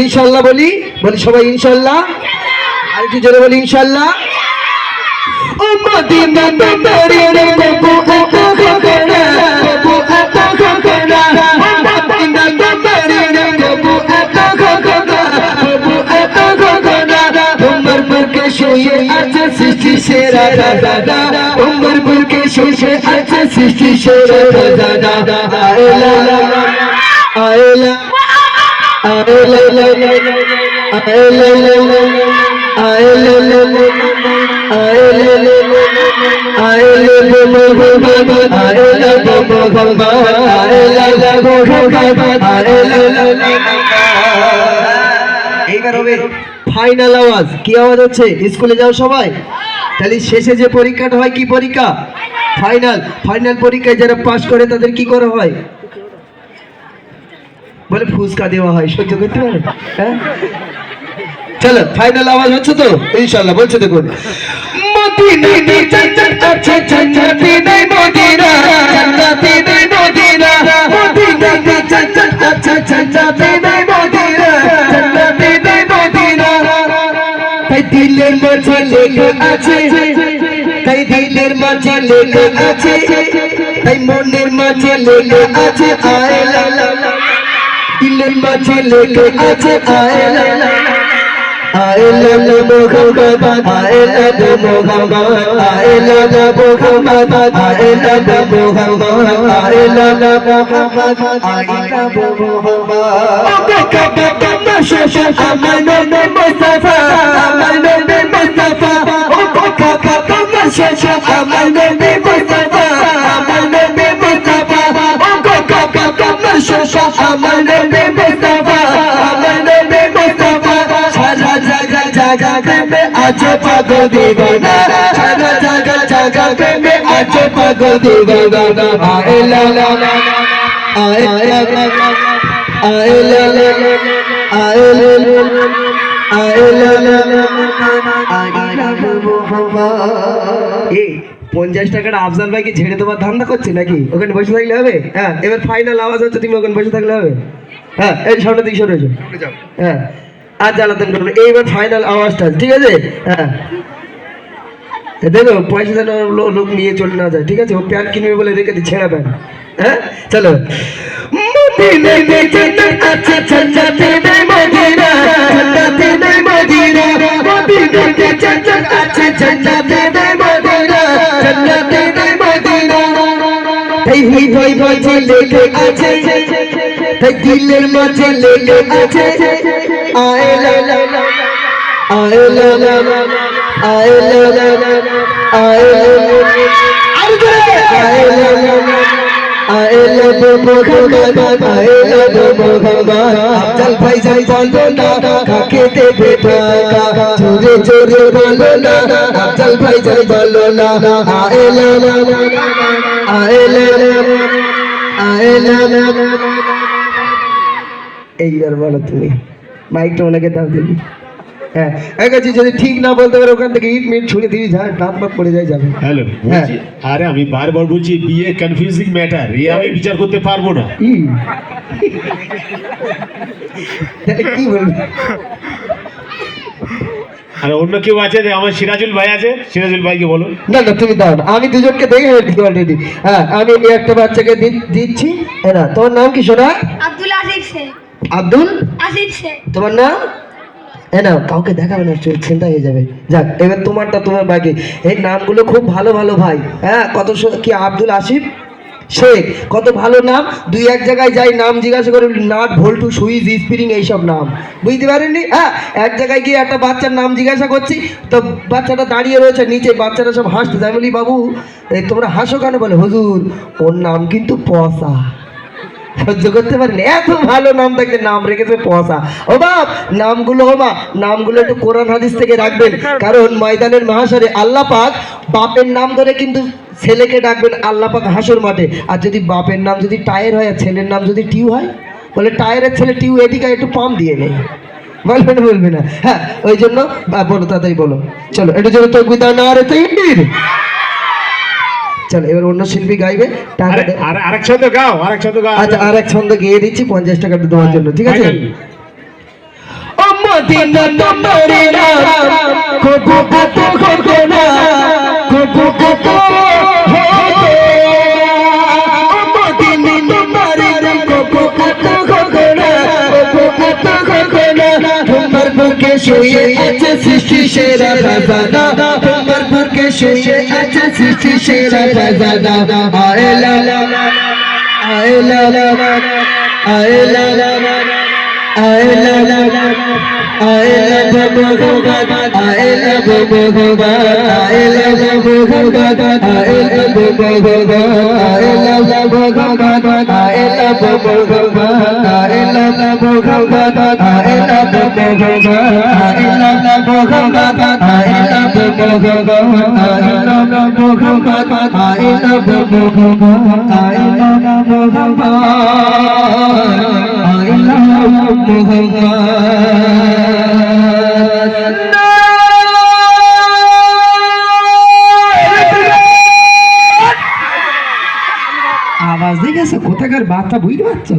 ইনশাল্লাহ বলি বলি সবাই ইনশাল্লাহ। আর একটু জোরে বলি ইনশাল্লাহ। ও মদিনা নগরীর কবু এত খোকনা, কবু এত খোকনা, মদিনা নগরীর কবু এত খোকনা, কবু এত খোকনা। তোমার বুকে শুয়ে আছে সৃষ্টি সেরা রাজা, তোমার বুকে শুয়ে আছে সৃষ্টি সেরা রাজা। আয়লা আয়লা আয়লা আয়লা এইবার হবে ফাইনাল আওয়াজ। কি আওয়াজ হচ্ছে? স্কুলে যাও সবাই, তাহলে শেষে যে পরীক্ষাটা হয় কি পরীক্ষা? ফাইনাল। ফাইনাল পরীক্ষায় যারা পাস করে তাদের কি করা হয়? বলে ফুসকা দেওয়া হয়। সহ্য করতে পারে? হ্যাঁ চলো ফাইনাল আওয়াজ হচ্ছে তো ইনশাআল্লাহ। বলছে দেখুন মদিনা আছে জান্নাতি নাই মদিনা, জান্নাতি নাই মদিনা, মদিনা আছে জান্নাতি নাই মদিনা, জান্নাতি নাই মদিনা। তাই দিলের মাঝে লেখা আছে, তাই দিলের মাঝে লেখা আছে, তাই মনের মাঝে লেখা আছে আয়লা, দিলের মাঝে লেখা আছে আয়লা। I love Muhammad, I love Muhammad, I love Muhammad, I love Muhammad, I love Muhammad, I love Muhammad. আমার নবী মুস্তাফা, আমার নবী মুস্তাফা, আমার নবী মুস্তাফা, আমার নবী মুস্তাফা, আমার নবী মুস্তাফা, আমার নবী মুস্তাফা। জাগা প্রেমে আছো পাগল দিবানা, জাগা জাগা জাগা প্রেমে আছো পাগল দিবানা। আয়লা আয়লা আয়লা আয়লা আয়লা এই 50 টাকাটা আফজাল ভাইকে ঝেড়ে দেওয়ার ধান্দা করছে নাকি? ওখানে বসে থাকলে হবে? হ্যাঁ এবার ফাইনাল আওয়াজ হচ্ছে, তুমি ওখানে বসে থাকলে হবে? হ্যাঁ এই সামনের দিকে সরে যাও। হ্যাঁ আর জ্বালাতন করবে। এইবার ফাইনাল আওয়াজটা ঠিক আছে? হ্যাঁ দেখো পয়সা যেন লোক নিয়ে চলে না যায়, ঠিক আছে? ও প্যান্ট কিনবে বলে রেখে দিচ্ছে ছেঁড়া প্যান্ট। হ্যাঁ চলো দিলের মাঝে লেগে আছে আয়লা আয়লা আয়লা আফজাল ভাই যাই বলো না কাকে দেবে টাকা, চোরে চোরে বলো না আফজাল ভাই যাই বলো না। আয়লা আয়লা আয়লা এইবার বলো তুমি, মাইকটা ওনাকে দাও দিবি। হ্যাঁ একাছি যদি ঠিক না বলতে পারে ওখান থেকে ইট মিট ছুঁড়ে দিবি, যা ডাক বাক পড়ে যায় যাবে। হ্যালো হ্যাঁ আরে আমি বারবার বলছি বিয়ে কনফিউজিং ম্যাটার, এ আমি বিচার করতে পারবো না। কি বলবি? আর অন্য কেউ আছে? আমার সিরাজুল ভাই আছে, সিরাজুল ভাইকে বলো। না না তুমি দাও না, আমি দুজনকে দেখে ফেলছি অলরেডি। হ্যাঁ আমি একটা বাচ্চাকে দিচ্ছি। না তোমার নাম কি সোনা? আব্দুল আসিফ শেখ। আব্দুল আসিফ শেখ। তোমার নাম? না কাউকে দেখাবে না, চিন্তা হয়ে যাবে। যাক এবার তোমারটা তোমার বাকি। এই নামগুলো খুব ভালো ভালো ভাই। হ্যাঁ কত কি আব্দুল আসিফ শেখ, কত ভালো নাম। দুই এক জায়গায় যাই নাম জিজ্ঞাসা করে নাট ভোল্টু সুইচ স্প্রিং এইসব নাম, বুঝতে পারেননি? হ্যাঁ এক জায়গায় গিয়ে একটা বাচ্চার নাম জিজ্ঞাসা করছি, তো বাচ্চাটা দাঁড়িয়ে রয়েছে নিচে, বাচ্চারা সব হাসতে যায়। বলি বাবু তোমরা হাসো কেন? বলে হুজুর ওর নাম কিন্তু পসা। সহ্য করতে পারেন? এত ভালো নাম থাকলে নাম রেখেছে পসা। ও বাপ নামগুলো, ও মা নামগুলো একটু কোরআন হাদিস থেকে রাখবেন, কারণ ময়দানের মহাশরে আল্লাহ পাক বাপের নাম ধরে কিন্তু ছেলেকে ডাকবেন আল্লাহ পাক হাসর মাঠে। আর যদি বাপের নাম যদি টায়ার হয় আর ছেলের নাম যদি টিউ হয়, বলে টায়ারের ছেলে টিউ এদিকে একটু পাম্প দিয়ে নেই, বলবে না বলবে না? হ্যাঁ ওই জন্য বলো তাড়াতাড়ি বলো। চলো এটা জন্য তো গুদা না রে তৈর। চলো এবার অন্য শিল্পী গাইবে, টাকা আরেক ছন্দ গাও, আরেক ছন্দ গাও। আচ্ছা আরেক ছন্দ গেয়ে দিচ্ছি 50 টাকা তোমার জন্য, ঠিক আছে? মদিনা তোমার নাম কবু কবু খোকনা কবু কবু মদিনা তোমার নাম কবু কবু খোকনা কবু কবু খোকনা তোমার বুকে শুয়ে আছে সৃষ্টি সেরা খাজানা তোমার বুকে শুয়ে আছে সৃষ্টি সেরা খাজানা আয়লা আয়লা আয়লা আয়লা আয়লা ভগবান আয়লা ভগবান আয়লা ভগবান আয়লা ভগবান আয়লা ভগবান আয়লা ভগবান আয়লা ভগবান আয়লা ভগবান আয়লা ভগবান আয়লা ভগবান আয়লা ভগবান আয়লা ভগবান আয়লা আওয়াজ দিয়ে গেছে কোথাকার বার্তা বুঝতে পারছো?